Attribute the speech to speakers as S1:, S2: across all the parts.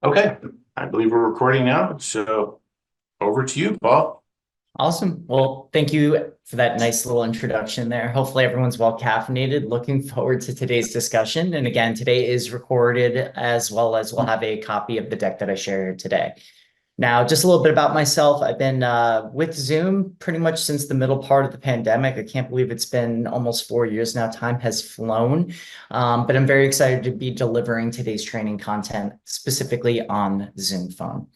S1: Okay, I believe we're recording now, so over to you, Paul.
S2: Awesome. Well, thank you for that nice little introduction there. Hopefully, everyone's well caffeinated. Looking forward to today's discussion. And again, today is recorded as well as we'll have a copy of the deck that I shared today. Now, just a little bit about myself. I've been with Zoom pretty much since the middle part of the pandemic. I can't believe it's been almost 4 years now. Time has flown. But I'm very excited to be delivering today's training content specifically on Zoom Phone.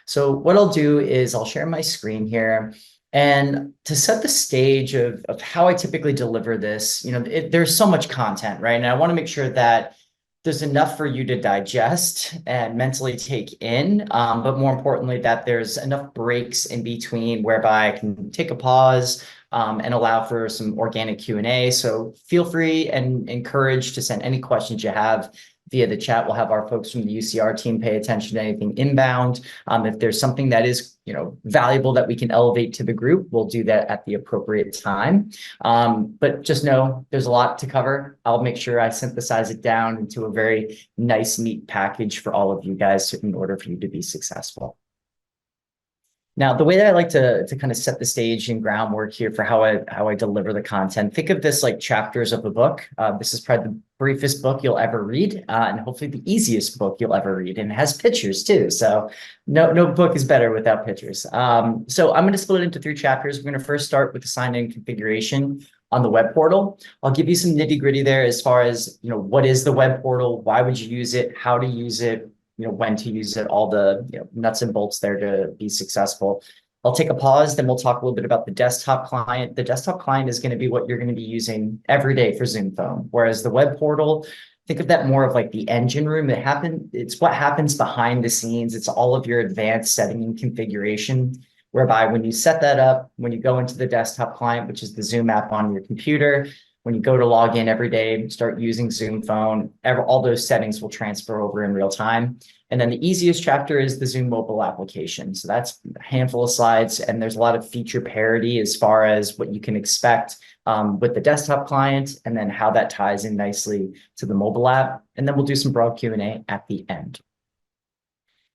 S2: So what I'll do is I'll share my screen here. And to set the stage of how I typically deliver this, there's so much content, right? And I want to make sure that there's enough for you to digest and mentally take in, but more importantly, that there's enough breaks in between whereby I can take a pause and allow for some organic Q&A. So feel free and encouraged to send any questions you have via the chat. We'll have our folks from the UCR team pay attention to anything inbound. If there's something that is, valuable that we can elevate to the group, we'll do that at the appropriate time. But just know there's a lot to cover. I'll make sure I synthesize it down into a very nice, neat package for all of you guys in order for you to be successful. Now, the way that I like to kind of set the stage and groundwork here for how I deliver the content, think of this like chapters of a book. This is probably the briefest book you'll ever read, and hopefully the easiest book you'll ever read. And it has pictures too, so no book is better without pictures. So I'm going to split it into 3 chapters. We're going to first start with the sign-in configuration on the web portal. I'll give you some nitty-gritty there as far as what is the web portal, why would you use it, how to use it, when to use it, all the nuts and bolts there to be successful. I'll take a pause, then we'll talk a little bit about the desktop client. The desktop client is going to be what you're going to be using every day for Zoom Phone, whereas the web portal, think of that more of like the engine room. It's what happens behind the scenes. It's all of your advanced setting and configuration, whereby when you set that up, when you go into the desktop client, which is the Zoom app on your computer, when you go to log in every day, start using Zoom Phone, all those settings will transfer over in real time. And then the easiest chapter is the Zoom mobile application. So that's a handful of slides, and there's a lot of feature parity as far as what you can expect with the desktop client, and then how that ties in nicely to the mobile app. And then we'll do some broad Q&A at the end.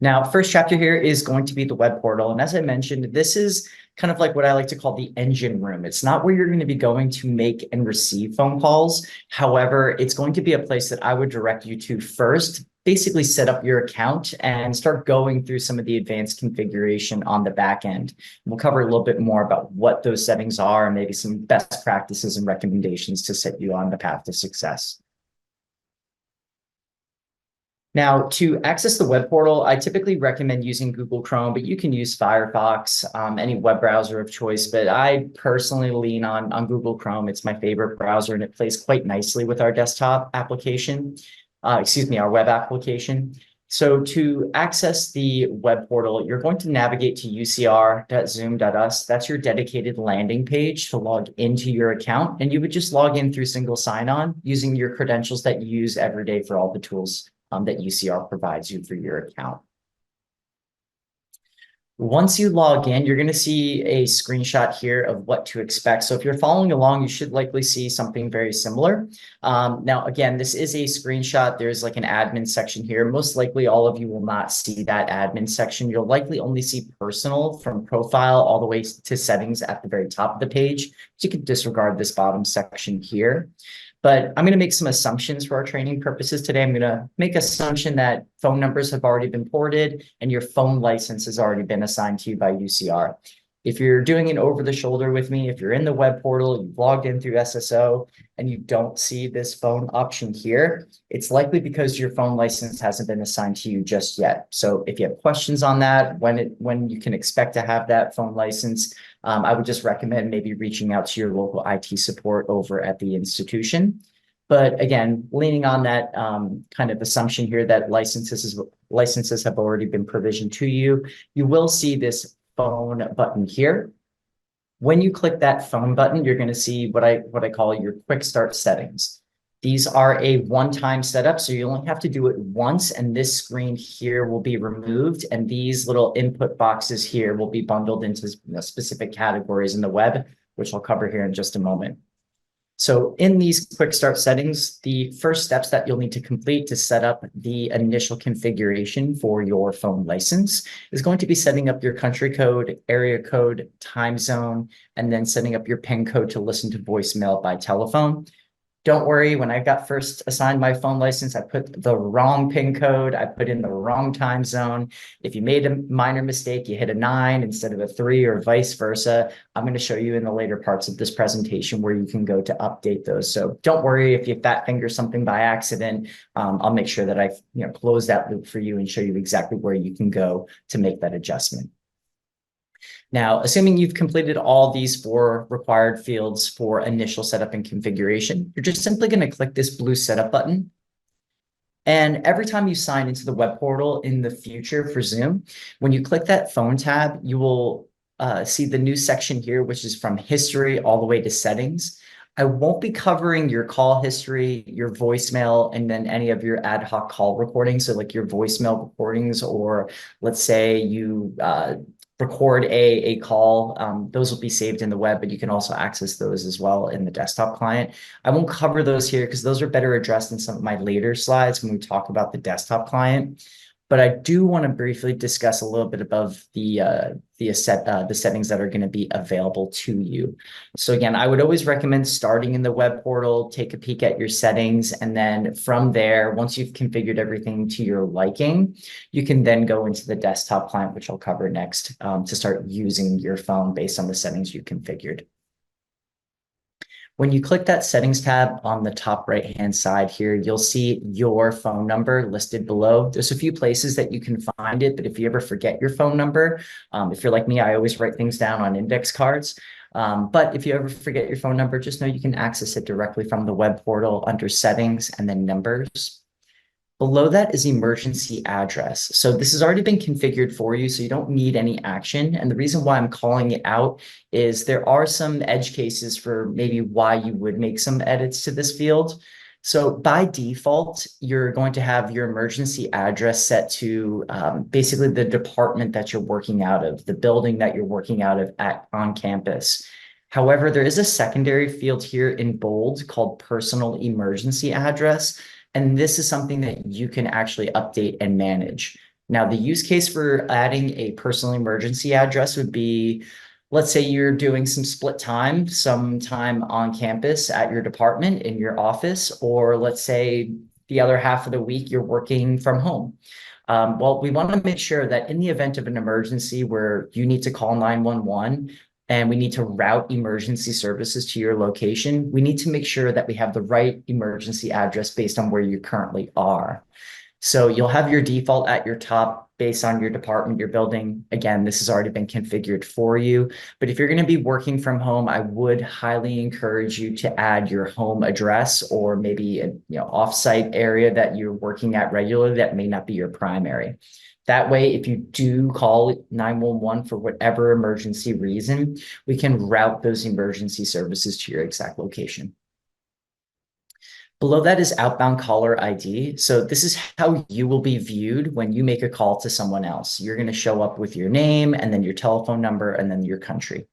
S2: Now, first chapter here is going to be the web portal. And as I mentioned, this is kind of like what I like to call the engine room. It's not where you're going to be going to make and receive phone calls. However, it's going to be a place that I would direct you to first, basically set up your account and start going through some of the advanced configuration on the back end. We'll cover a little bit more about what those settings are and maybe some best practices and recommendations to set you on the path to success. Now, to access the web portal, I typically recommend using Google Chrome, but you can use Firefox, any web browser of choice. But I personally lean on Google Chrome. It's my favorite browser, and it plays quite nicely with our desktop application, our web application. So to access the web portal, you're going to navigate to ucr.zoom.us. That's your dedicated landing page to log into your account. And you would just log in through single sign-on using your credentials that you use every day for all the tools that UCR provides you for your account. Once you log in, you're going to see a screenshot here of what to expect. So if you're following along, you should likely see something very similar. Now, again, this is a screenshot. There's like an admin section here. Most likely all of you will not see that admin section. You'll likely only see personal from profile all the way to settings at the very top of the page. So you can disregard this bottom section here. But I'm going to make some assumptions for our training purposes today. I'm going to make assumption that phone numbers have already been ported and your phone license has already been assigned to you by UCR. If you're doing it over the shoulder with me, if you're in the web portal, you've logged in through SSO and you don't see this phone option here, it's likely because your phone license hasn't been assigned to you just yet. So if you have questions on that, when you can expect to have that phone license, I would just recommend maybe reaching out to your local IT support over at the institution. But again, leaning on that kind of assumption here that licenses have already been provisioned to you, you will see this phone button here. When you click that phone button, you're going to see what I call your quick start settings. These are a one-time setup, so you only have to do it once, and this screen here will be removed, and these little input boxes here will be bundled into specific categories in the web, which I'll cover here in just a moment. So in these quick start settings, the first steps that you'll need to complete to set up the initial configuration for your phone license is going to be setting up your country code, area code, time zone, and then setting up your PIN code to listen to voicemail by telephone. Don't worry, when I got first assigned my phone license, I put the wrong PIN code. I put in the wrong time zone. If you made a minor mistake, you hit a 9 instead of a 3 or vice versa. I'm going to show you in the later parts of this presentation where you can go to update those. So don't worry if you fat finger something by accident. I'll make sure that I close that loop for you and show you exactly where you can go to make that adjustment. Now, assuming you've completed all these 4 required fields for initial setup and configuration, you're just simply going to click this blue setup button. And every time you sign into the web portal in the future for Zoom, when you click that phone tab, you will see the new section here, which is from history all the way to settings. I won't be covering your call history, your voicemail, and then any of your ad hoc call recordings. So like your voicemail recordings, or let's say you record a call, those will be saved in the web, but you can also access those as well in the desktop client. I won't cover those here because those are better addressed in some of my later slides when we talk about the desktop client. But I do want to briefly discuss a little bit above the settings that are going to be available to you. So again, I would always recommend starting in the web portal, take a peek at your settings, and then from there, once you've configured everything to your liking, you can then go into the desktop client, which I'll cover next, to start using your phone based on the settings you configured. When you click that settings tab on the top right-hand side here, you'll see your phone number listed below. There's a few places that you can find it, but if you ever forget your phone number, if you're like me, I always write things down on index cards. But if you ever forget your phone number, just know you can access it directly from the web portal under settings and then numbers. Below that is emergency address. So this has already been configured for you, so you don't need any action. And the reason why I'm calling it out is there are some edge cases for maybe why you would make some edits to this field. So by default, you're going to have your emergency address set to basically the department that you're working out of, the building that you're working out of on campus. However, there is a secondary field here in bold called personal emergency address. And this is something that you can actually update and manage. Now, the use case for adding a personal emergency address would be, let's say you're doing some split time, some time on campus at your department in your office, or let's say the other half of the week you're working from home. Well, we want to make sure that in the event of an emergency where you need to call 911, and we need to route emergency services to your location, we need to make sure that we have the right emergency address based on where you currently are. So you'll have your default at your top based on your department, your building. Again, this has already been configured for you. But if you're going to be working from home, I would highly encourage you to add your home address or maybe a offsite area that you're working at regularly that may not be your primary. That way, if you do call 911 for whatever emergency reason, we can route those emergency services to your exact location. Below that is outbound caller ID. So this is how you will be viewed when you make a call to someone else. You're going to show up with your name and then your telephone number and then your country.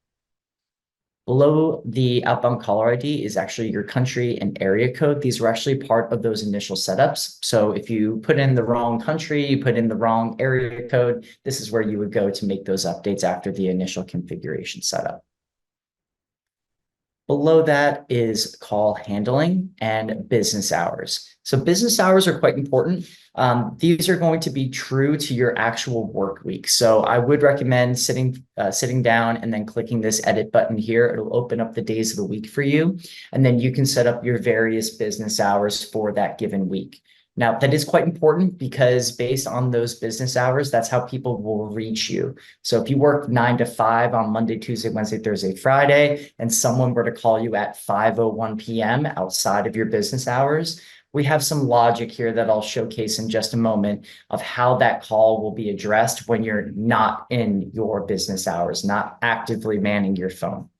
S2: Below the outbound caller ID is actually your country and area code. These were actually part of those initial setups. So if you put in the wrong country, you put in the wrong area code, this is where you would go to make those updates after the initial configuration setup. Below that is call handling and business hours. So business hours are quite important. These are going to be true to your actual work week. So I would recommend sitting down and then clicking this edit button here. It'll open up the days of the week for you. And then you can set up your various business hours for that given week. Now, that is quite important because based on those business hours, that's how people will reach you. So if you work 9 to 5 on Monday, Tuesday, Wednesday, Thursday, Friday, and someone were to call you at 5:01 p.m. outside of your business hours, we have some logic here that I'll showcase in just a moment of how that call will be addressed when you're not in your business hours, not actively manning your phone.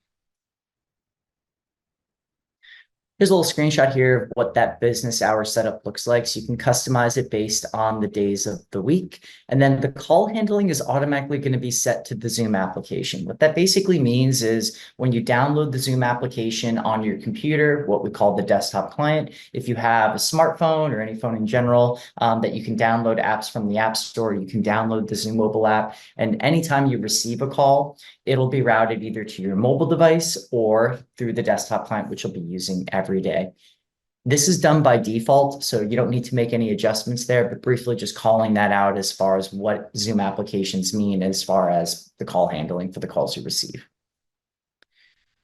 S2: Here's a little screenshot here of what that business hour setup looks like. So you can customize it based on the days of the week. And then the call handling is automatically going to be set to the Zoom application. What that basically means is when you download the Zoom application on your computer, what we call the desktop client, if you have a smartphone or any phone in general, that you can download apps from the App Store, you can download the Zoom mobile app. And anytime you receive a call, it'll be routed either to your mobile device or through the desktop client, which you'll be using every day. This is done by default, so you don't need to make any adjustments there, but briefly just calling that out as far as what Zoom applications mean as far as the call handling for the calls you receive.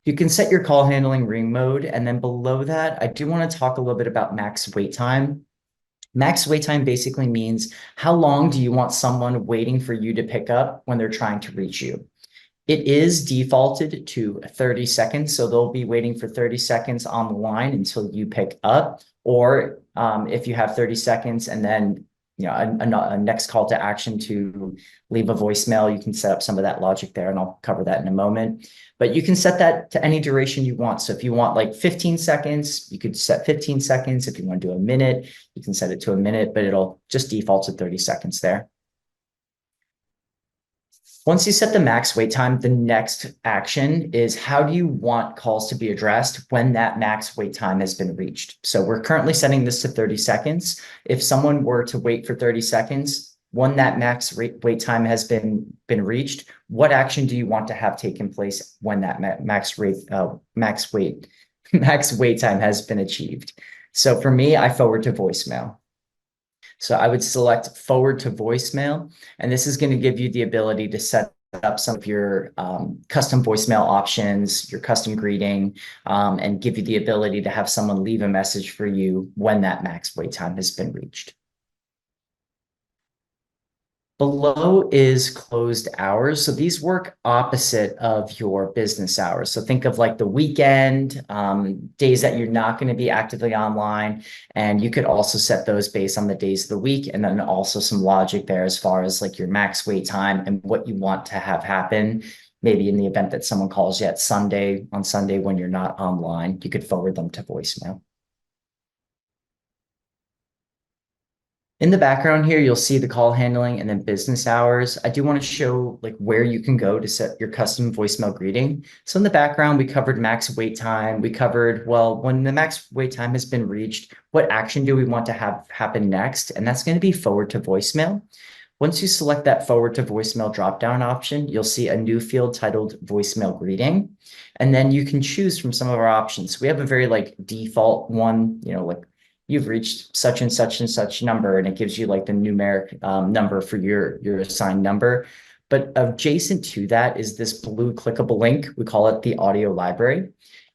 S2: You can set your call handling ring mode, and then below that, I do want to talk a little bit about max wait time. Max wait time basically means how long do you want someone waiting for you to pick up when they're trying to reach you. It is defaulted to 30 seconds, so they'll be waiting for 30 seconds on the line until you pick up. Or if you have 30 seconds and then a next call to action to leave a voicemail, you can set up some of that logic there, and I'll cover that in a moment. But you can set that to any duration you want. So if you want like 15 seconds, you could set 15 seconds. If you want to do a minute, you can set it to a minute, but it'll just default to 30 seconds there. Once you set the max wait time, the next action is how do you want calls to be addressed when that max wait time has been reached? So we're currently setting this to 30 seconds. If someone were to wait for 30 seconds, when that max wait time has been reached, what action do you want to have taken place when that max wait time has been achieved? So for me, I forward to voicemail. So I would select forward to voicemail, and this is going to give you the ability to set up some of your custom voicemail options, your custom greeting, and give you the ability to have someone leave a message for you when that max wait time has been reached. Below is closed hours. So these work opposite of your business hours. So think of like the weekend, days that you're not going to be actively online. And you could also set those based on the days of the week. And then also some logic there as far as like your max wait time and what you want to have happen. Maybe in the event that someone calls you on Sunday when you're not online, you could forward them to voicemail. In the background here, you'll see the call handling and then business hours. I do want to show like where you can go to set your custom voicemail greeting. So in the background, we covered max wait time. We covered, well, when the max wait time has been reached, what action do we want to have happen next? And that's going to be forward to voicemail. Once you select that forward to voicemail drop-down option, you'll see a new field titled voicemail greeting. And then you can choose from some of our options. We have a very like default one, like you've reached such and such number, and it gives you like the numeric number for your assigned number. But adjacent to that is this blue clickable link. We call it the audio library.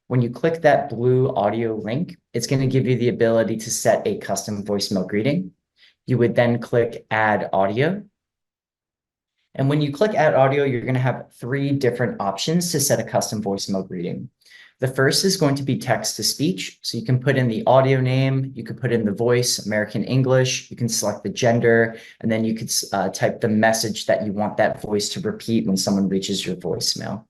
S2: When you click that blue audio link, it's going to give you the ability to set a custom voicemail greeting. You would then click add audio. And when you click add audio, you're going to have 3 different options to set a custom voicemail greeting. The first is going to be text to speech. So you can put in the audio name, you could put in the voice, American English, you can select the gender, and then you could type the message that you want that voice to repeat when someone reaches your voicemail.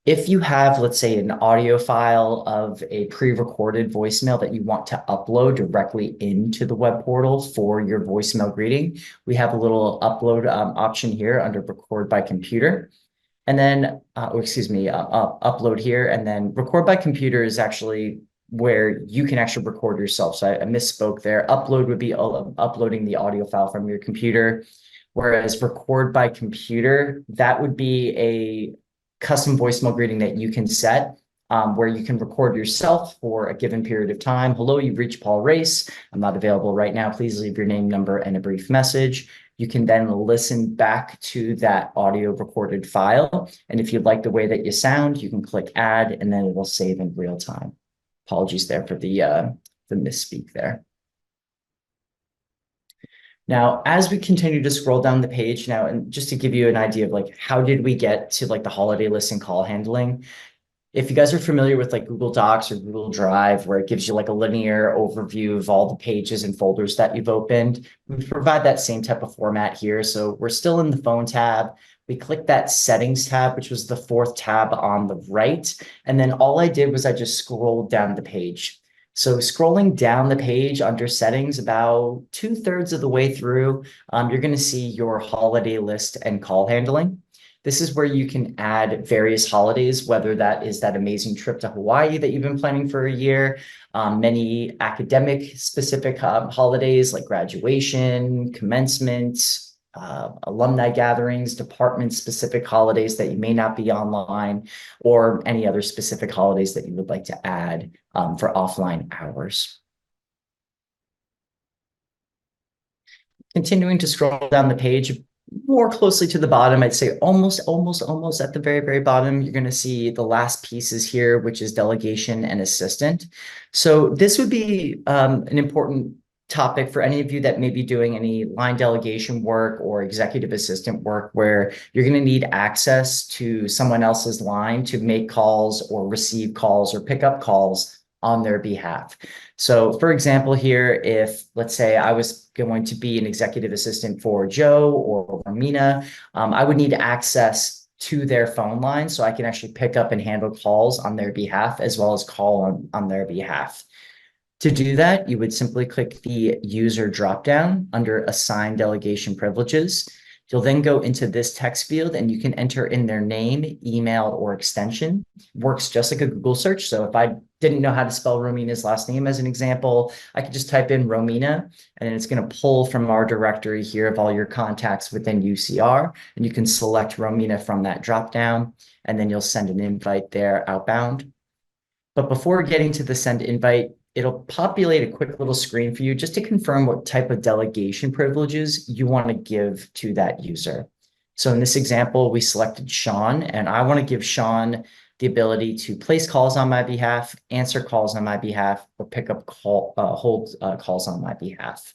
S2: If you have, let's say, an audio file of a pre-recorded voicemail that you want to upload directly into the web portal for your voicemail greeting, we have a little upload option here under record by computer. And then, upload here, and then record by computer is actually where you can actually record yourself. So I misspoke there. Upload would be uploading the audio file from your computer, whereas record by computer, that would be a custom voicemail greeting that you can set where you can record yourself for a given period of time. Hello, you've reached Paul Race. I'm not available right now. Please leave your name, number, and a brief message. You can then listen back to that audio recorded file. And if you like the way that you sound, you can click add, and then it will save in real time. Apologies there for the misspeak there. Now, as we continue to scroll down the page now, and just to give you an idea of like, how did we get to like the holiday list and call handling? If you guys are familiar with like Google Docs or Google Drive, where it gives you like a linear overview of all the pages and folders that you've opened, we provide that same type of format here. So we're still in the phone tab. We clicked that settings tab, which was the fourth tab on the right. And then all I did was I just scrolled down the page. So scrolling down the page under settings, about 2/3 of the way through, you're going to see your holiday list and call handling. This is where you can add various holidays, whether that is that amazing trip to Hawaii that you've been planning for a year, many academic specific holidays like graduation, commencement, alumni gatherings, department specific holidays that you may not be online, or any other specific holidays that you would like to add for offline hours. Continuing to scroll down the page more closely to the bottom, I'd say almost at the very, very bottom, you're going to see the last pieces here, which is delegation and assistant. So this would be an important topic for any of you that may be doing any line delegation work or executive assistant work where you're going to need access to someone else's line to make calls or receive calls or pick up calls on their behalf. So for example, here, if let's say I was going to be an executive assistant for Joe or Romina, I would need access to their phone line so I can actually pick up and handle calls on their behalf as well as call on their behalf. To do that, you would simply click the user dropdown under assign delegation privileges. You'll then go into this text field and you can enter in their name, email, or extension. Works just like a Google search. So if I didn't know how to spell Romina's last name as an example, I could just type in Romina and then it's going to pull from our directory here of all your contacts within UCR. And you can select Romina from that dropdown and then you'll send an invite there outbound. But before getting to the send invite, it'll populate a quick little screen for you just to confirm what type of delegation privileges you want to give to that user. So in this example, we selected Sean, and I want to give Sean the ability to place calls on my behalf, answer calls on my behalf, or pick up hold calls on my behalf.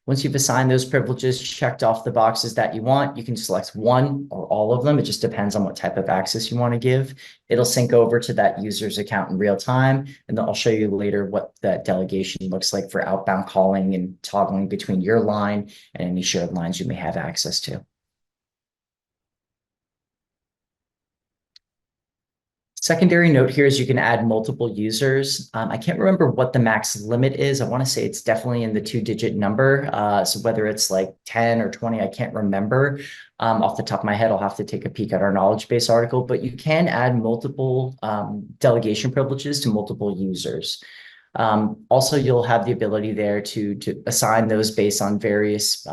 S2: Once you've assigned those privileges, checked off the boxes that you want, you can select one or all of them. It just depends on what type of access you want to give. It'll sync over to that user's account in real time. And then I'll show you later what that delegation looks like for outbound calling and toggling between your line and any shared lines you may have access to. Secondary note here is you can add multiple users. I can't remember what the max limit is. I want to say it's definitely in the 2-digit number. So whether it's like 10 or 20, I can't remember. Off the top of my head, I'll have to take a peek at our knowledge base article, but you can add multiple delegation privileges to multiple users. Also, you'll have the ability there to assign those based on various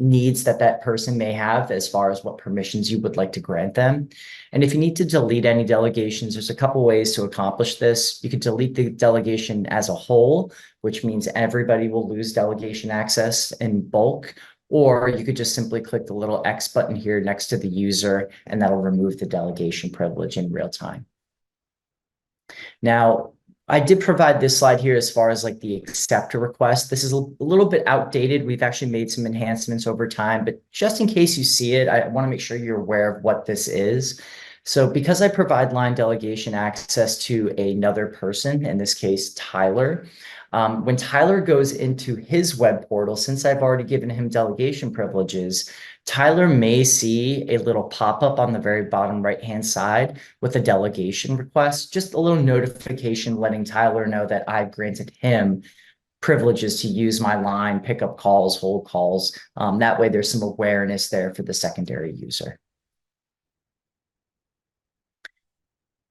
S2: needs that person may have as far as what permissions you would like to grant them. And if you need to delete any delegations, there's a couple ways to accomplish this. You could delete the delegation as a whole, which means everybody will lose delegation access in bulk, or you could just simply click the little X button here next to the user, and that'll remove the delegation privilege in real time. Now, I did provide this slide here as far as like the accept a request. This is a little bit outdated. We've actually made some enhancements over time, but just in case you see it, I want to make sure you're aware of what this is. So because I provide line delegation access to another person, in this case, Tyler, when Tyler goes into his web portal, since I've already given him delegation privileges, Tyler may see a little pop-up on the very bottom right-hand side with a delegation request, just a little notification letting Tyler know that I've granted him privileges to use my line, pick up calls, hold calls. That way there's some awareness there for the secondary user.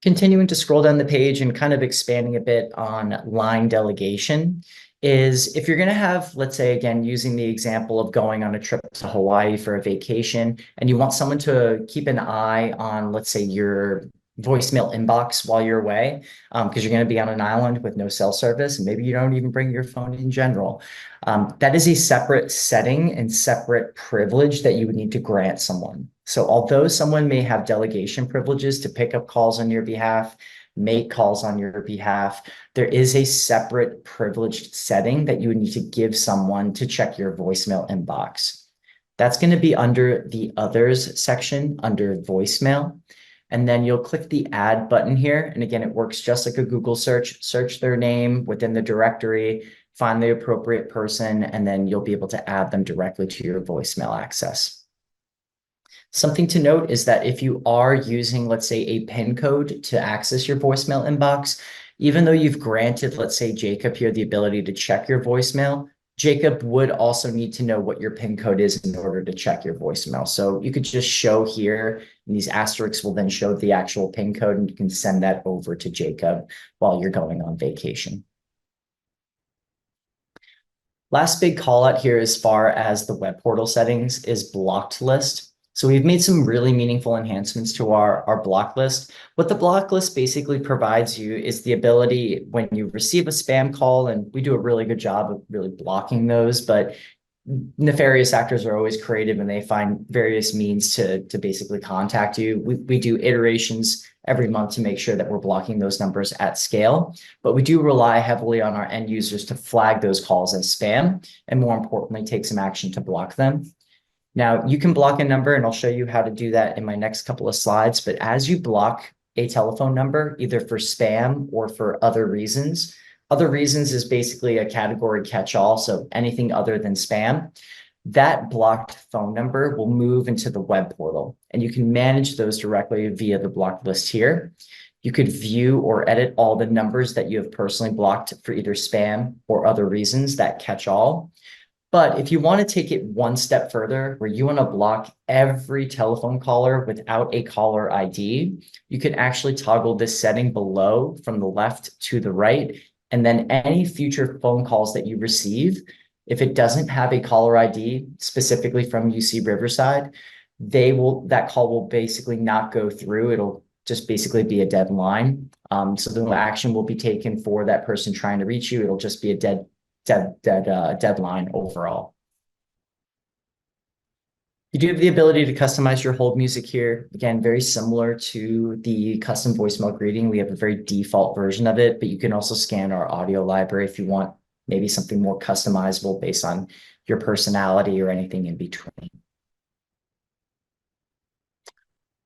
S2: Continuing to scroll down the page and kind of expanding a bit on line delegation is if you're going to have, let's say, again, using the example of going on a trip to Hawaii for a vacation, and you want someone to keep an eye on, let's say, your voicemail inbox while you're away, because you're going to be on an island with no cell service, and maybe you don't even bring your phone in general. That is a separate setting and separate privilege that you would need to grant someone. So although someone may have delegation privileges to pick up calls on your behalf, make calls on your behalf, there is a separate privileged setting that you would need to give someone to check your voicemail inbox. That's going to be under the others section under voicemail. And then you'll click the add button here. And again, it works just like a Google search their name within the directory, find the appropriate person, and then you'll be able to add them directly to your voicemail access. Something to note is that if you are using, let's say, a PIN code to access your voicemail inbox, even though you've granted, let's say, Jacob here the ability to check your voicemail, Jacob would also need to know what your PIN code is in order to check your voicemail. So you could just show here, and these asterisks will then show the actual PIN code, and you can send that over to Jacob while you're going on vacation. Last big call out here as far as the web portal settings is blocked list. So we've made some really meaningful enhancements to our block list. What the block list basically provides you is the ability when you receive a spam call, and we do a really good job of really blocking those, but nefarious actors are always creative and they find various means to basically contact you. We do iterations every month to make sure that we're blocking those numbers at scale, but we do rely heavily on our end users to flag those calls as spam, and more importantly, take some action to block them. Now, you can block a number, and I'll show you how to do that in my next couple of slides, but as you block a telephone number, either for spam or for other reasons is basically a category catch-all, so anything other than spam, that blocked phone number will move into the web portal, and you can manage those directly via the blocked list here. You could view or edit all the numbers that you have personally blocked for either spam or other reasons, that catch-all. But if you want to take it one step further, where you want to block every telephone caller without a caller ID, you can actually toggle this setting below from the left to the right. And then any future phone calls that you receive, if it doesn't have a caller ID specifically from UC Riverside, that call will basically not go through. It'll just basically be a dead line. So no action will be taken for that person trying to reach you. It'll just be a deadline overall. You do have the ability to customize your hold music here. Again, very similar to the custom voicemail greeting. We have a very default version of it, but you can also scan our audio library if you want maybe something more customizable based on your personality or anything in between.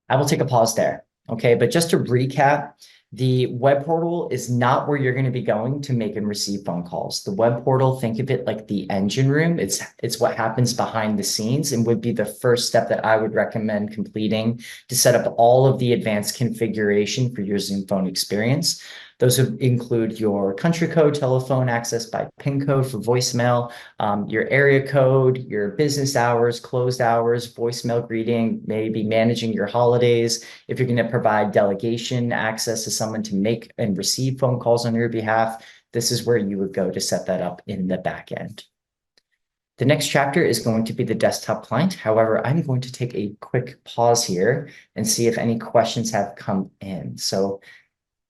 S2: I will take a pause there. Okay, but just to recap, the web portal is not where you're going to be going to make and receive phone calls. The web portal, think of it like the engine room. It's what happens behind the scenes and would be the first step that I would recommend completing to set up all of the advanced configuration for your Zoom phone experience. Those would include your country code, telephone access by PIN code for voicemail, your area code, your business hours, closed hours, voicemail greeting, maybe managing your holidays. If you're going to provide delegation access to someone to make and receive phone calls on your behalf, this is where you would go to set that up in the back end. The next chapter is going to be the desktop client. However, I'm going to take a quick pause here and see if any questions have come in. So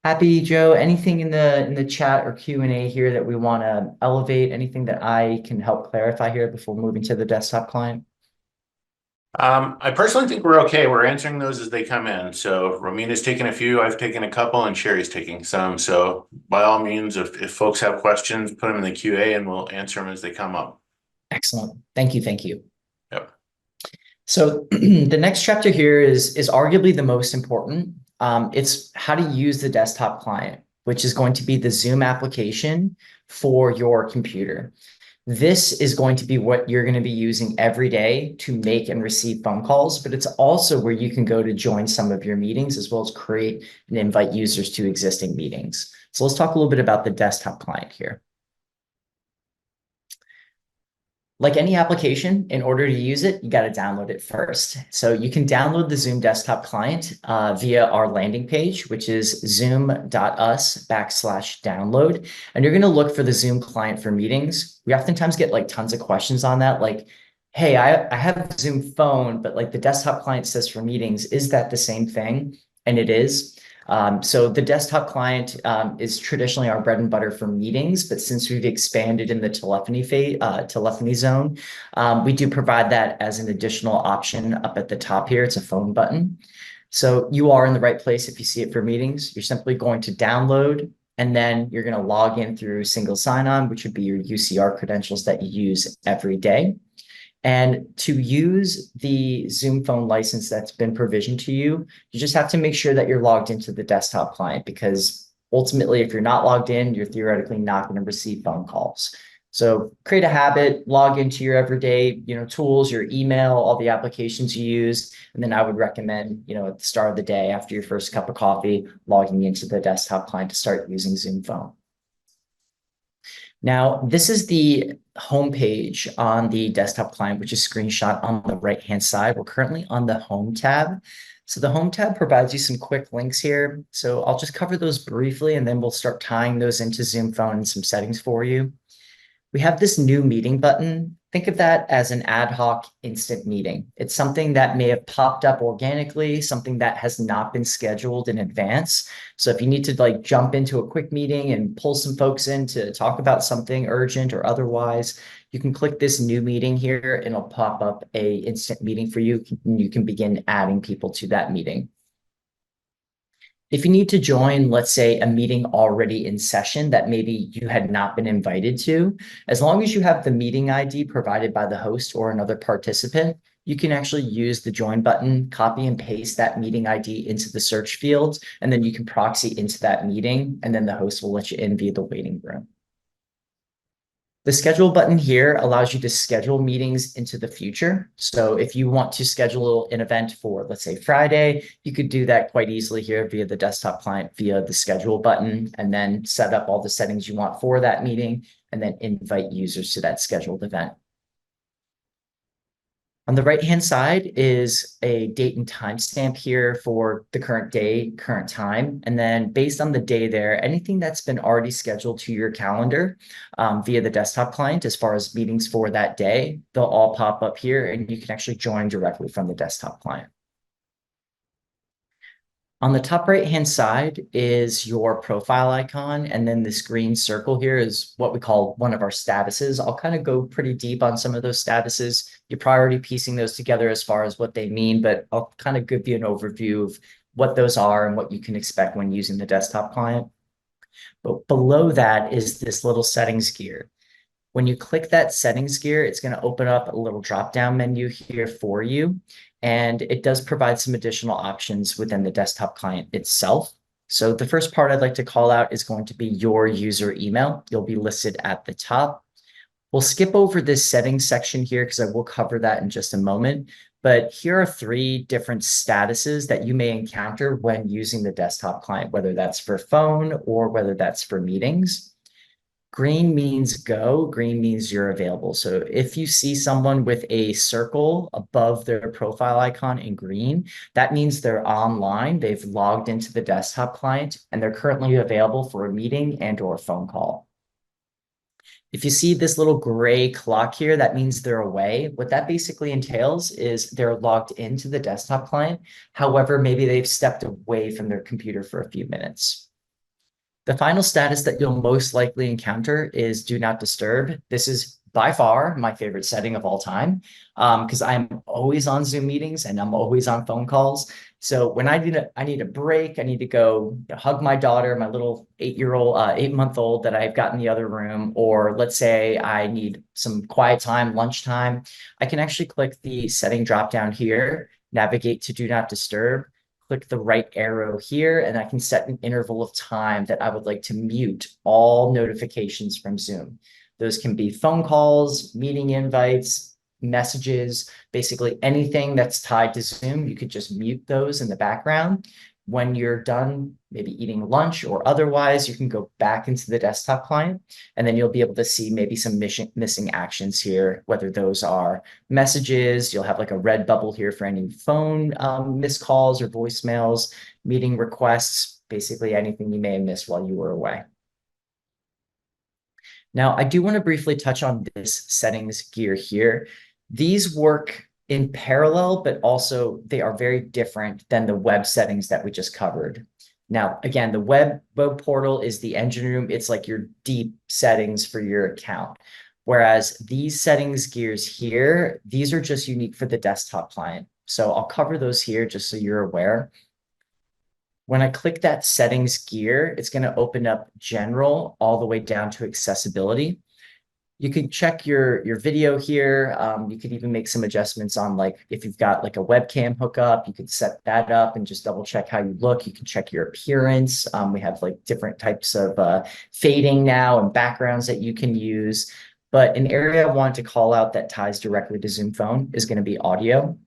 S2: Happy Joe, anything in the chat or Q&A here that we want to elevate? Anything that I can help clarify here before moving to the desktop client?
S1: I personally think we're okay. We're answering those as they come in. So Romina's taken a few, I've taken a couple, and Sherry's taking some. So by all means, if folks have questions, put them in the QA and we'll answer them as they come up.
S2: Excellent. Thank you. Thank you.
S1: Yep.
S2: So the next chapter here is arguably the most important. It's how to use the desktop client, which is going to be the Zoom application for your computer. This is going to be what you're going to be using every day to make and receive phone calls, but it's also where you can go to join some of your meetings as well as create and invite users to existing meetings. So let's talk a little bit about the desktop client here. Like any application, in order to use it, you got to download it first. So you can download the Zoom desktop client via our landing page, which is zoom.us/download. And you're going to look for the Zoom client for meetings. We oftentimes get like tons of questions on that, like, hey, I have a Zoom phone, but like the desktop client says for meetings, is that the same thing? And it is. So the desktop client is traditionally our bread and butter for meetings, but since we've expanded in the telephony zone, we do provide that as an additional option up at the top here. It's a phone button. So you are in the right place if you see it for meetings. You're simply going to download, and then you're going to log in through single sign-on, which would be your UCR credentials that you use every day. And to use the Zoom phone license that's been provisioned to you, you just have to make sure that you're logged into the desktop client, because ultimately, if you're not logged in, you're theoretically not going to receive phone calls. So create a habit, log into your everyday, tools, your email, all the applications you use. And then I would recommend, at the start of the day after your first cup of coffee, logging into the desktop client to start using Zoom Phone. Now, this is the homepage on the desktop client, which is screenshot on the right-hand side. We're currently on the Home tab. So the Home tab provides you some quick links here. So I'll just cover those briefly, and then we'll start tying those into Zoom Phone and some settings for you. We have this new meeting button. Think of that as an ad hoc instant meeting. It's something that may have popped up organically, something that has not been scheduled in advance. So if you need to jump into a quick meeting and pull some folks in to talk about something urgent or otherwise, you can click this new meeting here and it'll pop up a instant meeting for you. And you can begin adding people to that meeting. If you need to join, let's say, a meeting already in session that maybe you had not been invited to, as long as you have the meeting ID provided by the host or another participant, you can actually use the join button, copy and paste that meeting ID into the search field, and then you can proxy into that meeting, and then the host will let you in via the waiting room. The schedule button here allows you to schedule meetings into the future. So if you want to schedule an event for, let's say, Friday, you could do that quite easily here via the desktop client via the schedule button, and then set up all the settings you want for that meeting, and then invite users to that scheduled event. On the right-hand side is a date and timestamp here for the current day, current time. And then based on the day there, anything that's been already scheduled to your calendar via the desktop client, as far as meetings for that day, they'll all pop up here and you can actually join directly from the desktop client. On the top right-hand side is your profile icon, and then this green circle here is what we call one of our statuses. I'll kind of go pretty deep on some of those statuses. You're probably already piecing those together as far as what they mean, but I'll kind of give you an overview of what those are and what you can expect when using the desktop client. But below that is this little settings gear. When you click that settings gear, it's going to open up a little drop-down menu here for you. And it does provide some additional options within the desktop client itself. So the first part I'd like to call out is going to be your user email. You'll be listed at the top. We'll skip over this settings section here because I will cover that in just a moment. But here are 3 different statuses that you may encounter when using the desktop client, whether that's for phone or whether that's for meetings. Green means go, green means you're available. So if you see someone with a circle above their profile icon in green, that means they're online, they've logged into the desktop client, and they're currently available for a meeting and or phone call. If you see this little gray clock here, that means they're away. What that basically entails is they're logged into the desktop client. However, maybe they've stepped away from their computer for a few minutes. The final status that you'll most likely encounter is do not disturb. This is by far my favorite setting of all time because I'm always on Zoom meetings and I'm always on phone calls. So when I need a break, I need to go hug my daughter, my little 8-month-old that I've got in the other room, or let's say I need some quiet time, lunchtime, I can actually click the setting drop down here, navigate to do not disturb, click the right arrow here, and I can set an interval of time that I would like to mute all notifications from Zoom. Those can be phone calls, meeting invites, messages, basically anything that's tied to Zoom. You could just mute those in the background. When you're done, maybe eating lunch or otherwise, you can go back into the desktop client, and then you'll be able to see maybe some missing actions here, whether those are messages. You'll have like a red bubble here for any phone missed calls or voicemails, meeting requests, basically anything you may have missed while you were away. Now, I do want to briefly touch on this settings gear here. These work in parallel, but also they are very different than the web settings that we just covered. Now, again, the web portal is the engine room. It's like your deep settings for your account. Whereas these settings gears here, these are just unique for the desktop client. So I'll cover those here just so you're aware. When I click that settings gear, it's going to open up general all the way down to accessibility. You can check your video here. You could even make some adjustments on like if you've got like a webcam hookup, you could set that up and just double check how you look. You can check your appearance. We have like different types of fading now and backgrounds that you can use. But an area I want to call out that ties directly to Zoom Phone is going to be audio.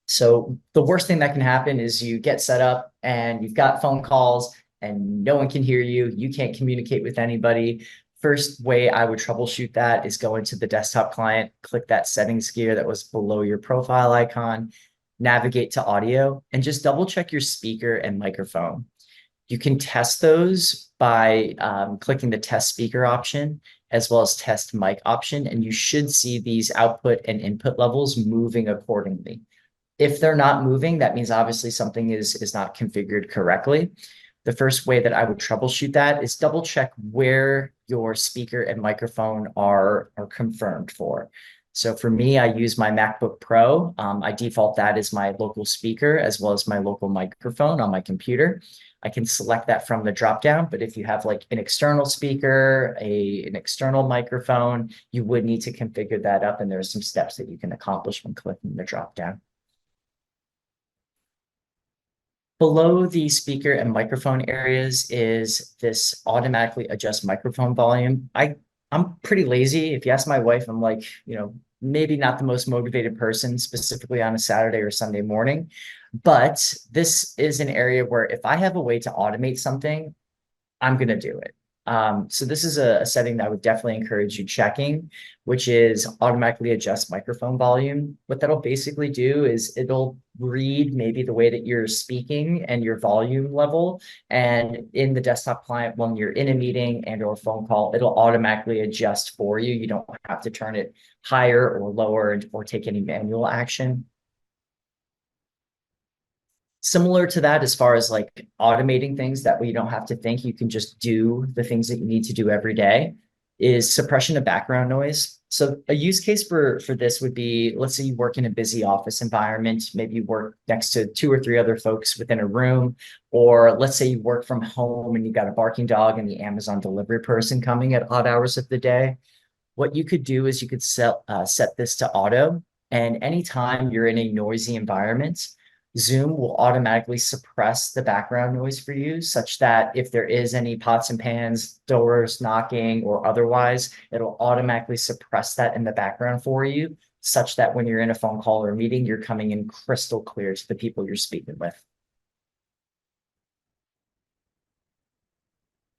S2: So the worst thing that can happen is you get set up and you've got phone calls and no one can hear you. You can't communicate with anybody. First way I would troubleshoot that is go into the desktop client, click that settings gear that was below your profile icon, navigate to audio, and just double check your speaker and microphone. You can test those by clicking the test speaker option as well as test mic option, and you should see these output and input levels moving accordingly. If they're not moving, that means obviously something is not configured correctly. The first way that I would troubleshoot that is double check where your speaker and microphone are confirmed for. So for me, I use my MacBook Pro. I default that as my local speaker as well as my local microphone on my computer. I can select that from the dropdown, but if you have like an external speaker, an external microphone, you would need to configure that up, and there's some steps that you can accomplish when clicking the dropdown. Below the speaker and microphone areas is this automatically adjust microphone volume. I'm pretty lazy. If you ask my wife, I'm like, maybe not the most motivated person, specifically on a Saturday or Sunday morning. But this is an area where if I have a way to automate something, I'm going to do it. So this is a setting that I would definitely encourage you checking, which is automatically adjust microphone volume. What that'll basically do is it'll read maybe the way that you're speaking and your volume level. And in the desktop client, when you're in a meeting and or phone call, it'll automatically adjust for you. You don't have to turn it higher or lower or take any manual action. Similar to that, as far as like automating things that way you don't have to think, you can just do the things that you need to do every day, is suppression of background noise. So a use case for this would be, let's say you work in a busy office environment, maybe you work next to 2 or 3 other folks within a room, or let's say you work from home and you got a barking dog and the Amazon delivery person coming at odd hours of the day. What you could do is you could set this to auto, and anytime you're in a noisy environment, Zoom will automatically suppress the background noise for you, such that if there is any pots and pans, doors knocking, or otherwise, it'll automatically suppress that in the background for you, such that when you're in a phone call or a meeting, you're coming in crystal clear to the people you're speaking with.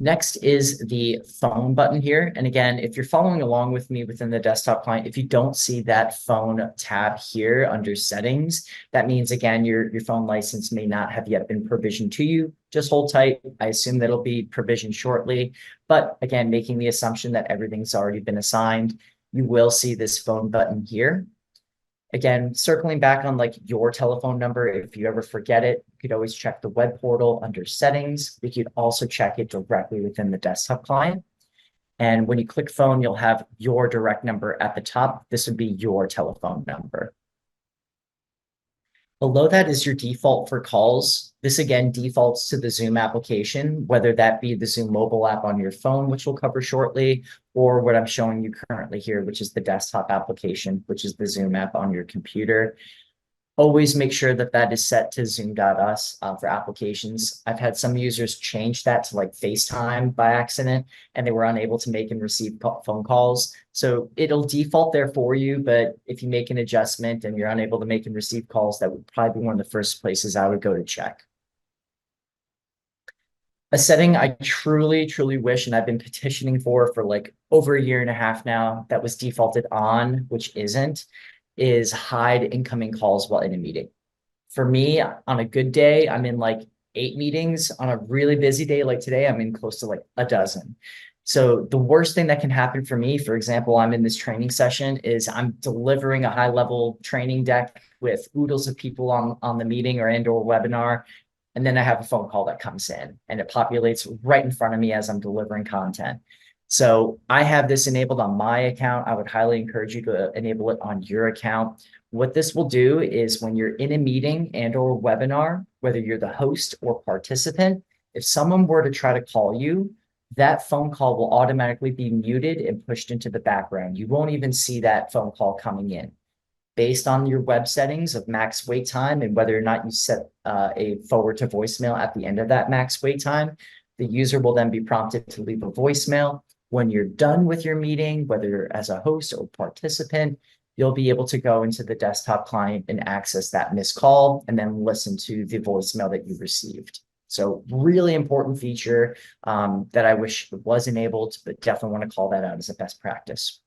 S2: Next is the phone button here. And again, if you're following along with me within the desktop client, if you don't see that phone tab here under settings, that means, again, your phone license may not have yet been provisioned to you. Just hold tight. I assume that'll be provisioned shortly. But again, making the assumption that everything's already been assigned, you will see this phone button here. Again, circling back on like your telephone number, if you ever forget it, you could always check the web portal under settings. You could also check it directly within the desktop client. And when you click phone, you'll have your direct number at the top. This would be your telephone number. Below that is your default for calls. This again defaults to the Zoom application, whether that be the Zoom mobile app on your phone, which we'll cover shortly, or what I'm showing you currently here, which is the desktop application, which is the Zoom app on your computer. Always make sure that that is set to Zoom.us for applications. I've had some users change that to like FaceTime by accident, and they were unable to make and receive phone calls. So it'll default there for you, but if you make an adjustment and you're unable to make and receive calls, that would probably be one of the first places I would go to check. A setting I truly, truly wish, and I've been petitioning for like over a year and a half now, that was defaulted on, which isn't, is hide incoming calls while in a meeting. For me, on a good day, I'm in like 8 meetings. On a really busy day like today, I'm in close to like a dozen. So the worst thing that can happen for me, for example, I'm in this training session, is I'm delivering a high level training deck with oodles of people on the meeting or webinar. And then I have a phone call that comes in and it populates right in front of me as I'm delivering content. So I have this enabled on my account. I would highly encourage you to enable it on your account. What this will do is when you're in a meeting and or webinar, whether you're the host or participant, if someone were to try to call you, that phone call will automatically be muted and pushed into the background. You won't even see that phone call coming in. Based on your web settings of max wait time and whether or not you set a forward to voicemail at the end of that max wait time, the user will then be prompted to leave a voicemail. When you're done with your meeting, whether as a host or participant, you'll be able to go into the desktop client and access that missed call and then listen to the voicemail that you received. So really important feature that I wish was enabled, but definitely want to call that out as a best practice.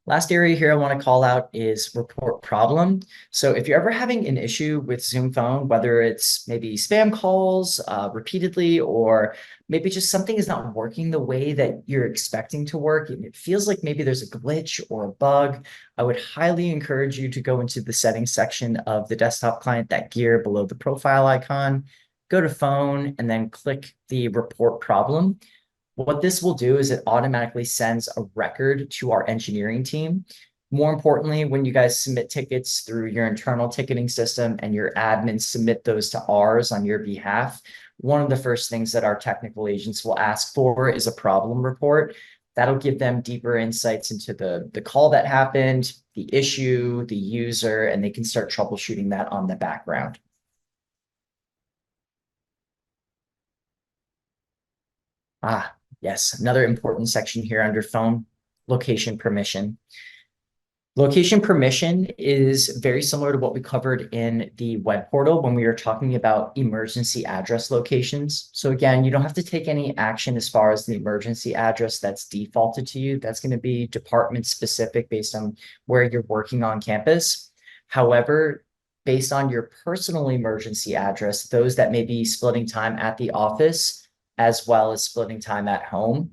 S2: Last area here I want to call out is report problem. So if you're ever having an issue with Zoom Phone, whether it's maybe spam calls repeatedly, or maybe just something is not working the way that you're expecting to work, and it feels like maybe there's a glitch or a bug, I would highly encourage you to go into the settings section of the desktop client, that gear below the profile icon, go to phone, and then click the report problem. What this will do is it automatically sends a record to our engineering team. More importantly, when you guys submit tickets through your internal ticketing system and your admins submit those to ours on your behalf, one of the first things that our technical agents will ask for is a problem report. That'll give them deeper insights into the call that happened, the issue, the user, and they can start troubleshooting that on the background. Yes, another important section here under phone, location permission. Location permission is very similar to what we covered in the web portal when we were talking about emergency address locations. So again, you don't have to take any action as far as the emergency address that's defaulted to you. That's going to be department specific based on where you're working on campus. However, based on your personal emergency address, those that may be splitting time at the office as well as splitting time at home,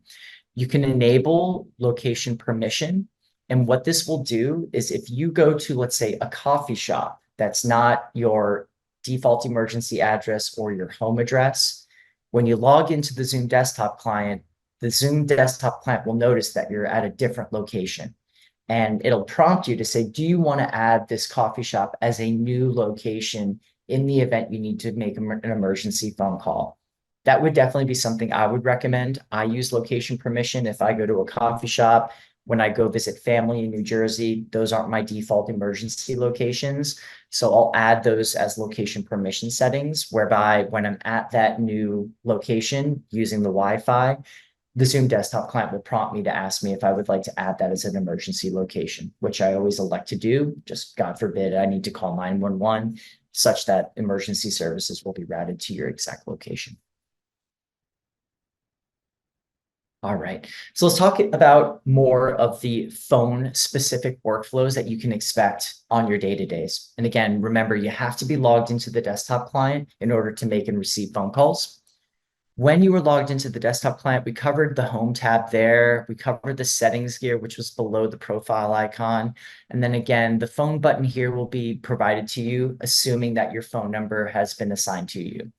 S2: you can enable location permission. And what this will do is if you go to, let's say, a coffee shop that's not your default emergency address or your home address, when you log into the Zoom desktop client, the Zoom desktop client will notice that you're at a different location. And it'll prompt you to say, do you want to add this coffee shop as a new location in the event you need to make an emergency phone call? That would definitely be something I would recommend. I use location permission if I go to a coffee shop. When I go visit family in New Jersey, those aren't my default emergency locations. So I'll add those as location permission settings, whereby when I'm at that new location using the Wi-Fi, the Zoom desktop client will prompt me to ask me if I would like to add that as an emergency location, which I always elect to do. Just God forbid I need to call 911, such that emergency services will be routed to your exact location. All right, so let's talk about more of the phone specific workflows that you can expect on your day-to-days. And again, remember, you have to be logged into the desktop client in order to make and receive phone calls. When you were logged into the desktop client, we covered the home tab there. We covered the settings gear, which was below the profile icon. And then again, the phone button here will be provided to you, assuming that your phone number has been assigned to you.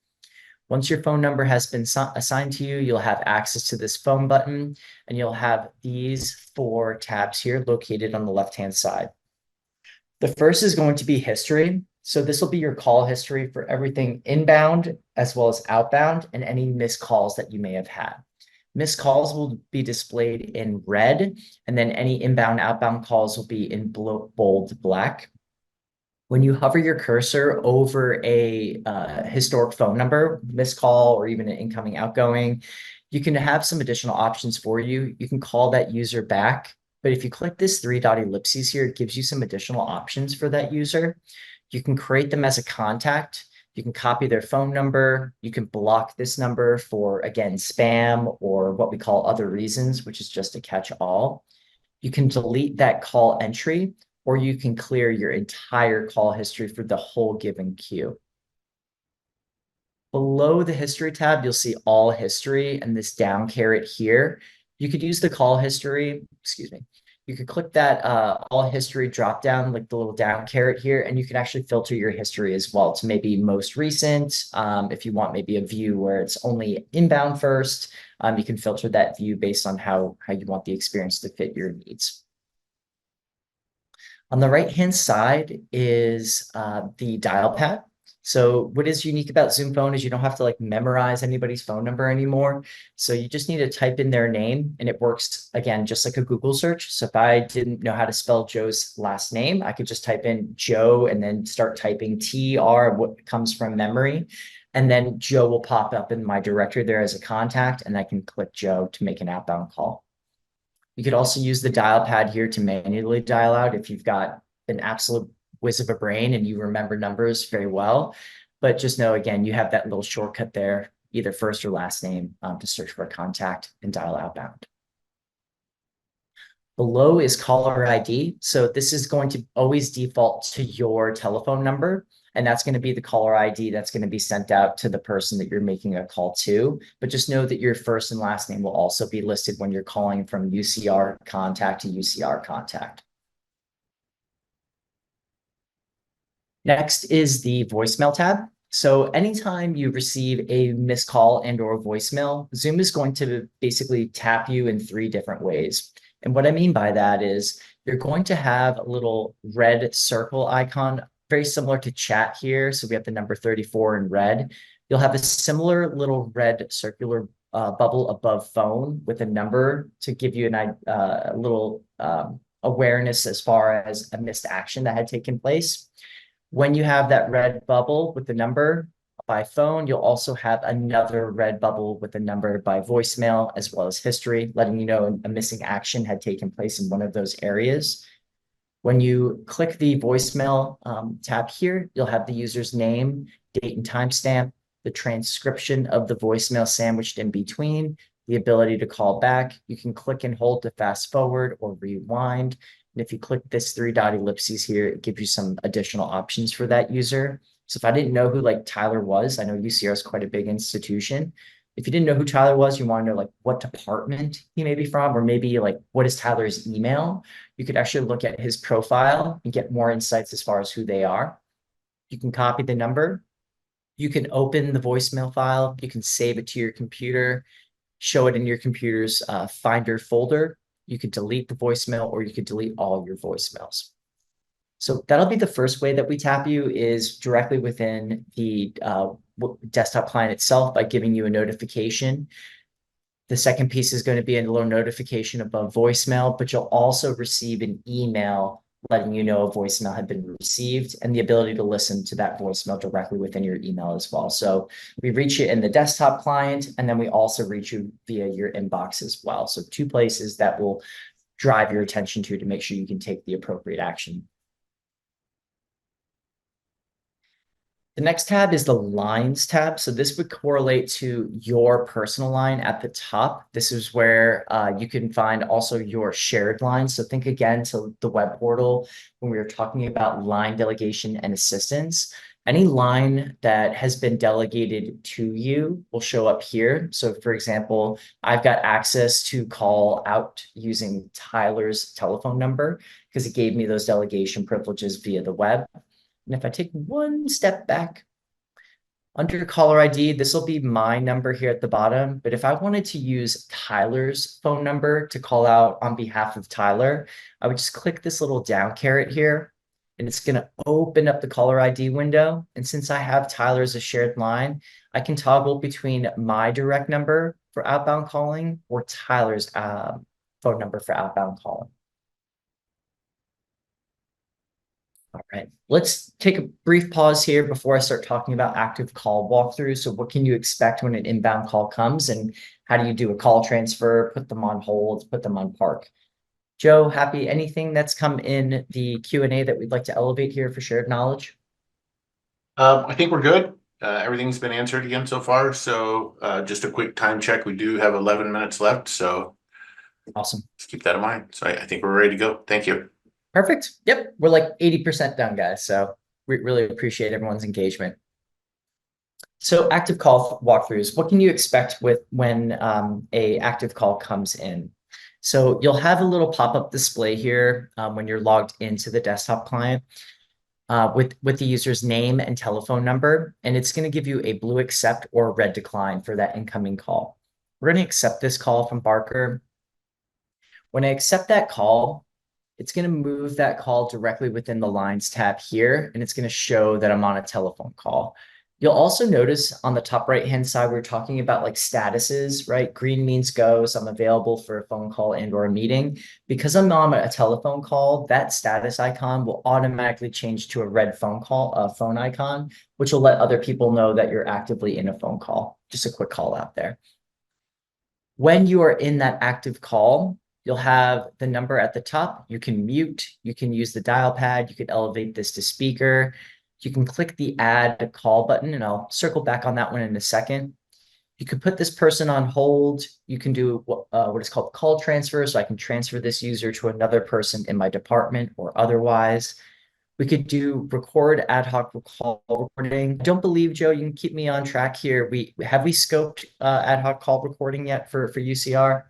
S2: Once your phone number has been assigned to you, you'll have access to this phone button, and you'll have these 4 tabs here located on the left-hand side. The first is going to be history. So this will be your call history for everything inbound as well as outbound and any missed calls that you may have had. Missed calls will be displayed in red, and then any inbound, outbound calls will be in bold black. When you hover your cursor over a historic phone number, missed call, or even an incoming, outgoing, you can have some additional options for you. You can call that user back, but if you click this 3-dot ellipses here, it gives you some additional options for that user. You can create them as a contact. You can copy their phone number. You can block this number for, again, spam or what we call other reasons, which is just a catch-all. You can delete that call entry, or you can clear your entire call history for the whole given queue. Below the history tab, you'll see all history and this down caret here. You could use the call history, excuse me. You could click that all history drop down, like the little down caret here, and you can actually filter your history as well to maybe most recent. If you want maybe a view where it's only inbound first, you can filter that view based on how you want the experience to fit your needs. On the right-hand side is the dial pad. So what is unique about Zoom Phone is you don't have to memorize anybody's phone number anymore. So you just need to type in their name, and it works, again, just like a Google search. So if I didn't know how to spell Joe's last name, I could just type in Joe and then start typing TR, what comes from memory. And then Joe will pop up in my directory there as a contact, and I can click Joe to make an outbound call. You could also use the dial pad here to manually dial out if you've got an absolute whiz of a brain and you remember numbers very well. But just know, again, you have that little shortcut there, either first or last name, to search for a contact and dial outbound. Below is caller ID. So this is going to always default to your telephone number. And that's going to be the caller ID that's going to be sent out to the person that you're making a call to. But just know that your first and last name will also be listed when you're calling from UCR contact to UCR contact. Next is the voicemail tab. So anytime you receive a missed call and or voicemail, Zoom is going to basically tap you in 3 different ways. And what I mean by that is you're going to have a little red circle icon, very similar to chat here. So we have the number 34 in red. You'll have a similar little red circular bubble above phone with a number to give you a little awareness as far as a missed action that had taken place. When you have that red bubble with the number by phone, you'll also have another red bubble with the number by voicemail, as well as history, letting you know a missing action had taken place in one of those areas. When you click the voicemail tab here, you'll have the user's name, date and timestamp, the transcription of the voicemail sandwiched in between, the ability to call back. You can click and hold to fast forward or rewind. And if you click this 3-dot ellipses here, it gives you some additional options for that user. So if I didn't know who like Tyler was, I know UCR is quite a big institution. If you didn't know who Tyler was, you want to know like what department he may be from, or maybe like what is Tyler's email, you could actually look at his profile and get more insights as far as who they are. You can copy the number. You can open the voicemail file. You can save it to your computer, show it in your computer's Finder folder. You could delete the voicemail, or you could delete all your voicemails. So that'll be the first way that we tap you, is directly within the desktop client itself by giving you a notification. The second piece is going to be a little notification above voicemail, but you'll also receive an email letting you know a voicemail had been received, and the ability to listen to that voicemail directly within your email as well. So we reach you in the desktop client, and then we also reach you via your inbox as well. So 2 places that will drive your attention to make sure you can take the appropriate action. The next tab is the lines tab. So this would correlate to your personal line at the top. This is where you can find also your shared lines. So think again to the web portal when we were talking about line delegation and assistance. Any line that has been delegated to you will show up here. So for example, I've got access to call out using Tyler's telephone number because it gave me those delegation privileges via the web. And if I take 1 step back, under caller ID, this will be my number here at the bottom. But if I wanted to use Tyler's phone number to call out on behalf of Tyler, I would just click this little down caret here, and it's going to open up the caller ID window. And since I have Tyler as a shared line, I can toggle between my direct number for outbound calling or Tyler's phone number for outbound calling. All right, let's take a brief pause here before I start talking about active call walkthrough. So what can you expect when an inbound call comes, and how do you do a call transfer, put them on hold, put them on park? Joe, Happy, anything that's come in the Q&A that we'd like to elevate here for shared knowledge?
S1: I think we're good. Everything's been answered again so far. So just a quick time check. We do have 11 minutes left. So
S2: Awesome.
S1: let's keep that in mind. So I think we're ready to go. Thank you.
S2: Perfect. Yep. We're like 80% done, guys. So we really appreciate everyone's engagement. So active call walkthroughs, what can you expect when a active call comes in? So you'll have a little pop-up display here when you're logged into the desktop client with the user's name and telephone number, and it's going to give you a blue accept or red decline for that incoming call. We're going to accept this call from Barker. When I accept that call, it's going to move that call directly within the lines tab here, and it's going to show that I'm on a telephone call. You'll also notice on the top right-hand side, we're talking about like statuses, right? Green means go, so I'm available for a phone call and or a meeting. Because I'm on a telephone call, that status icon will automatically change to a red phone icon, which will let other people know that you're actively in a phone call. Just a quick call out there. When you are in that active call, you'll have the number at the top. You can mute, you can use the dial pad, you can elevate this to speaker. You can click the add call button, and I'll circle back on that one in a second. You can put this person on hold. You can do what is called call transfer. So I can transfer this user to another person in my department or otherwise. We could do record ad hoc call recording. I don't believe, Joe, you can keep me on track here. We scoped ad hoc call recording yet for UCR?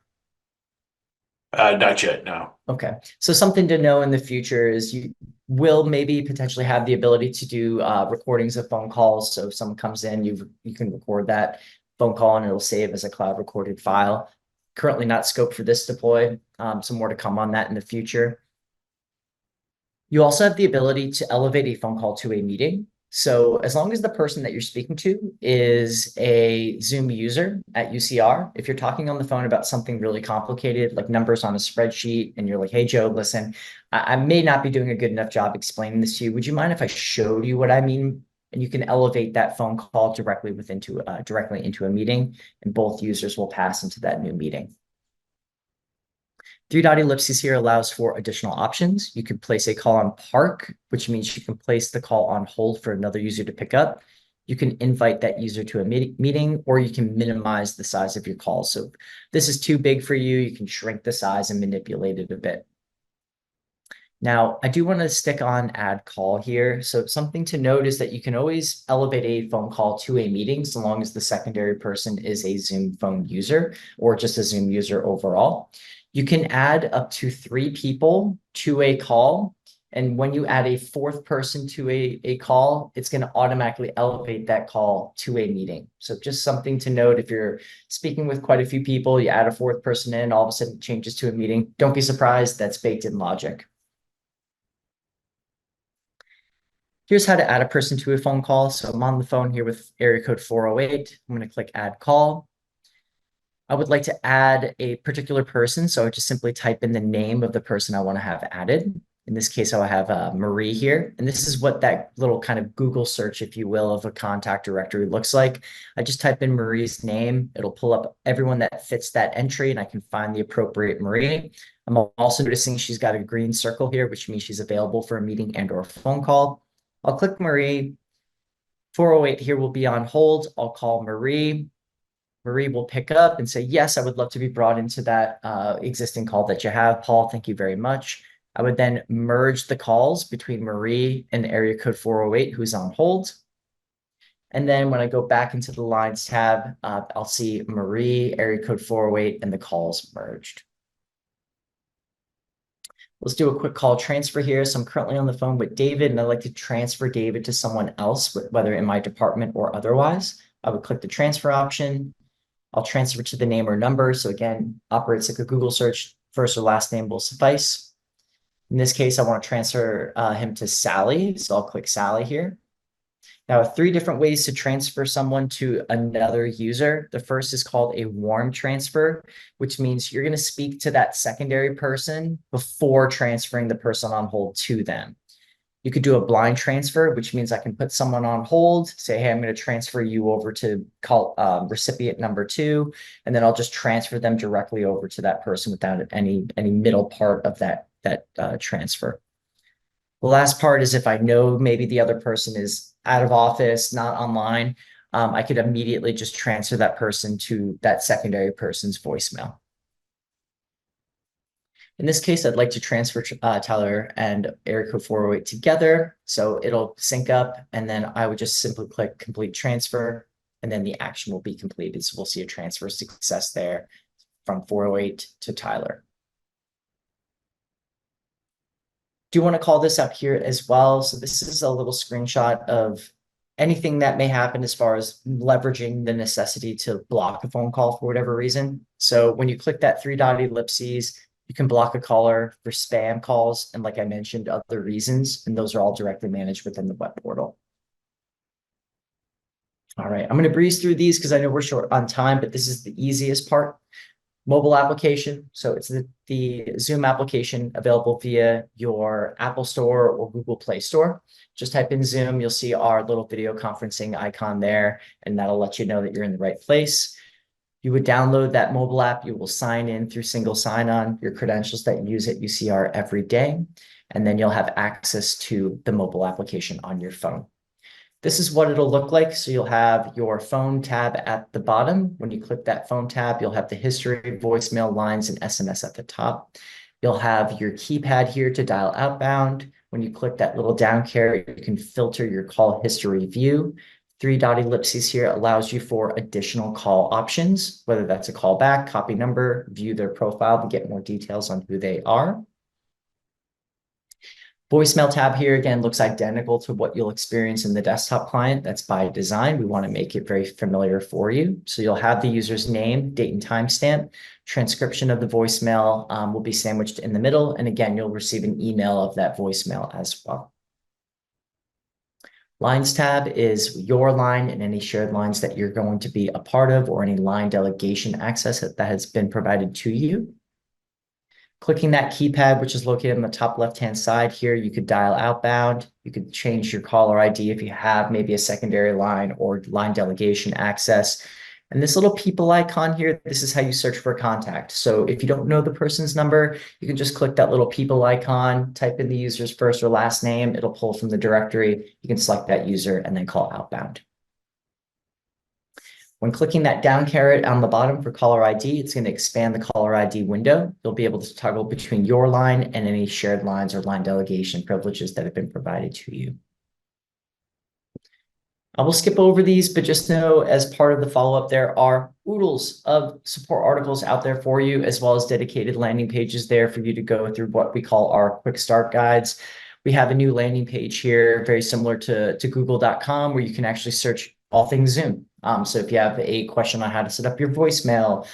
S1: Not yet, no.
S2: Okay. So something to know in the future is you will maybe potentially have the ability to do recordings of phone calls. So if someone comes in, you can record that phone call and it'll save as a cloud recorded file. Currently not scoped for this deploy. Some more to come on that in the future. You also have the ability to elevate a phone call to a meeting. So as long as the person that you're speaking to is a Zoom user at UCR, if you're talking on the phone about something really complicated, like numbers on a spreadsheet, and you're like, hey, Joe, listen, I may not be doing a good enough job explaining this to you. Would you mind if I showed you what I mean? And you can elevate that phone call directly into a meeting, and both users will pass into that new meeting. Three dot ellipses here allows for additional options. You can place a call on park, which means you can place the call on hold for another user to pick up. You can invite that user to a meeting, or you can minimize the size of your call. So if this is too big for you, you can shrink the size and manipulate it a bit. Now, I do want to stick on add call here. So something to note is that you can always elevate a phone call to a meeting so long as the secondary person is a Zoom phone user or just a Zoom user overall. You can add up to 3 people to a call. And when you add a 4th person to a call, it's going to automatically elevate that call to a meeting. So just something to note, if you're speaking with quite a few people, you add a 4th person in, all of a sudden it changes to a meeting. Don't be surprised, that's baked in logic. Here's how to add a person to a phone call. So I'm on the phone here with area code 408. I'm going to click add call. I would like to add a particular person. So I just simply type in the name of the person I want to have added. In this case, I'll have Marie here. And this is what that little kind of Google search, if you will, of a contact directory looks like. I just type in Marie's name. It'll pull up everyone that fits that entry and I can find the appropriate Marie. I'm also noticing she's got a green circle here, which means she's available for a meeting and or a phone call. I'll click Marie. 408 here will be on hold. I'll call Marie. Marie will pick up and say, yes, I would love to be brought into that existing call that you have. Paul, thank you very much. I would then merge the calls between Marie and area code 408, who's on hold. And then when I go back into the lines tab, I'll see Marie, area code 408, and the calls merged. Let's do a quick call transfer here. So I'm currently on the phone with David, and I'd like to transfer David to someone else, whether in my department or otherwise. I would click the transfer option. I'll transfer to the name or number. So again, operates like a Google search. First or last name will suffice. In this case, I want to transfer him to Sally. So I'll click Sally here. Now, 3 different ways to transfer someone to another user. The first is called a warm transfer, which means you're going to speak to that secondary person before transferring the person on hold to them. You could do a blind transfer, which means I can put someone on hold, say, hey, I'm going to transfer you over to call recipient number 2, and then I'll just transfer them directly over to that person without any middle part of that transfer. The last part is if I know maybe the other person is out of office, not online, I could immediately just transfer that person to that secondary person's voicemail. In this case, I'd like to transfer Tyler and area code 408 together. So it'll sync up, and then I would just simply click complete transfer, and then the action will be completed. So we'll see a transfer success there from 408 to Tyler. Do want to call this up here as well. So this is a little screenshot of anything that may happen as far as leveraging the necessity to block a phone call for whatever reason. So when you click that 3 dot ellipses, you can block a caller for spam calls and, like I mentioned, other reasons, and those are all directly managed within the web portal. All right, I'm going to breeze through these because I know we're short on time, but this is the easiest part. Mobile application. So it's the Zoom application available via your Apple Store or Google Play Store. Just type in Zoom, you'll see our little video conferencing icon there, and that'll let you know that you're in the right place. You would download that mobile app. You will sign in through single sign-on. Your credentials that you use at UCR every day, and then you'll have access to the mobile application on your phone. This is what it'll look like. So you'll have your phone tab at the bottom. When you click that phone tab, you'll have the history, voicemail, lines, and SMS at the top. You'll have your keypad here to dial outbound. When you click that little down caret, you can filter your call history view. Three dot ellipses here allows you for additional call options, whether that's a call back, copy number, view their profile to get more details on who they are. Voicemail tab here again looks identical to what you'll experience in the desktop client. That's by design. We want to make it very familiar for you. So you'll have the user's name, date, and timestamp. Transcription of the voicemail will be sandwiched in the middle. And again, you'll receive an email of that voicemail as well. Lines tab is your line and any shared lines that you're going to be a part of or any line delegation access that has been provided to you. Clicking that keypad, which is located on the top left-hand side here, you could dial outbound. You could change your caller ID if you have maybe a secondary line or line delegation access. And this little people icon here, this is how you search for a contact. So if you don't know the person's number, you can just click that little people icon, type in the user's first or last name. It'll pull from the directory. You can select that user and then call outbound. When clicking that down caret on the bottom for caller ID, it's going to expand the caller ID window. You'll be able to toggle between your line and any shared lines or line delegation privileges that have been provided to you. I will skip over these, but just know as part of the follow-up, there are oodles of support articles out there for you, as well as dedicated landing pages there for you to go through what we call our quick start guides. We have a new landing page here, very similar to google.com, where you can actually search all things Zoom. So if you have a question on how to set up your voicemail,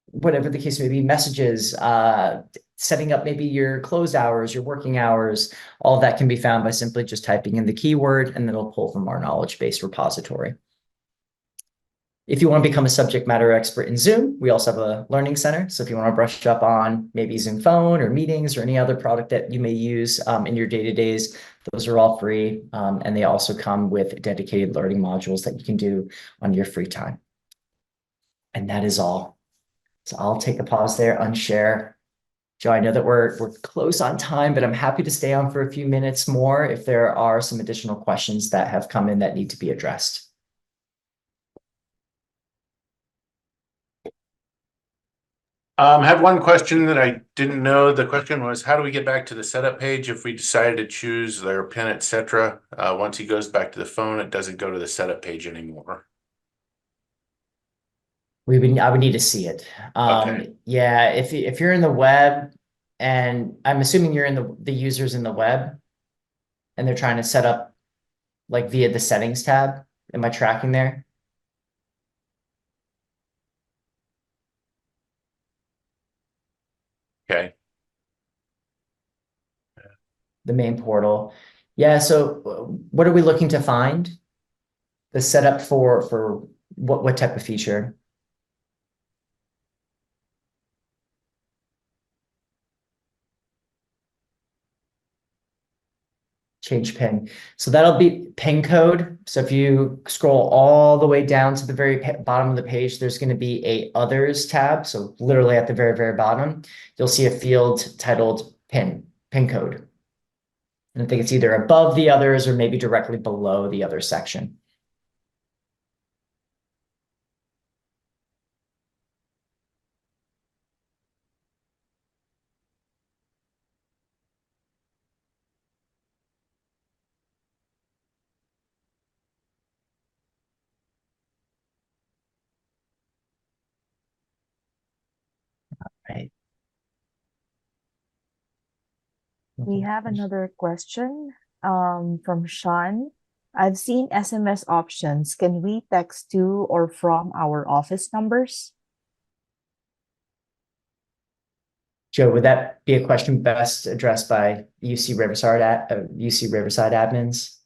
S2: whatever the case may be, messages, setting up maybe your closed hours, your working hours, all of that can be found by simply just typing in the keyword, and then it'll pull from our knowledge-based repository. If you want to become a subject matter expert in Zoom, we also have a learning center. So if you want to brush up on maybe Zoom Phone or meetings or any other product that you may use in your day-to-days, those are all free. And they also come with dedicated learning modules that you can do on your free time. And that is all. So I'll take a pause there, unshare. Joe, I know that we're close on time, but I'm happy to stay on for a few minutes more if there are some additional questions that have come in that need to be addressed.
S1: I have one question that I didn't know. The question was, how do we get back to the setup page if we decided to choose their PIN, etc.? Once he goes back to the phone, it doesn't go to the setup page anymore.
S2: I would need to see it.
S1: Okay.
S2: Yeah, if you're in the web, and I'm assuming you're in the users in the web, and they're trying to set up like via the settings tab. Am I tracking there?
S1: Okay.
S2: The main portal. Yeah, so what are we looking to find? The setup for what type of feature? Change pin. So that'll be pin code. So if you scroll all the way down to the very bottom of the page, there's going to be a others tab. So literally at the very, very bottom, you'll see a field titled pin code. And I think it's either above the others or maybe directly below the other section. Right.
S3: We have another question from Sean. I've seen SMS options. Can we text to or from our office numbers?
S2: Joe, would that be a question best addressed by UC Riverside admins?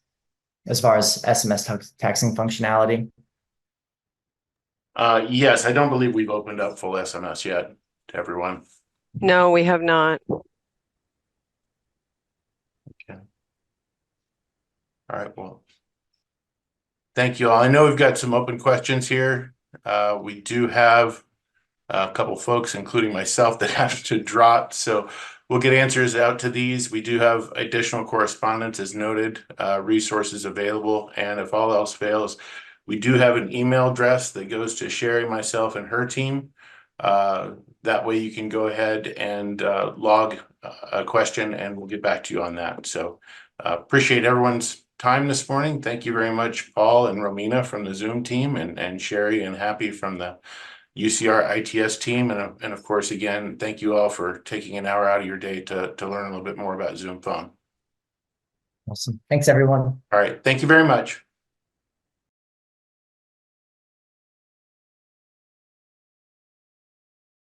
S2: as far as SMS texting functionality?
S1: Yes, I don't believe we've opened up full SMS yet to everyone.
S4: No, we have not.
S1: All right, well. Thank you all. I know we've got some open questions here. We do have a couple folks, including myself, that have to drop, so we'll get answers out to these. We do have additional correspondence as noted, resources available, and if all else fails, we do have an email address that goes to Sherry, myself, and her team. That way you can go ahead and log a question and we'll get back to you on that. So appreciate everyone's time this morning. Thank you very much, Paul and Romina from the Zoom team, and Sherry and Happy from the UCR ITS team. And of course, again, thank you all for taking an hour out of your day to learn a little bit more about Zoom Phone.
S2: Awesome. Thanks, everyone.
S1: All right. Thank you very much.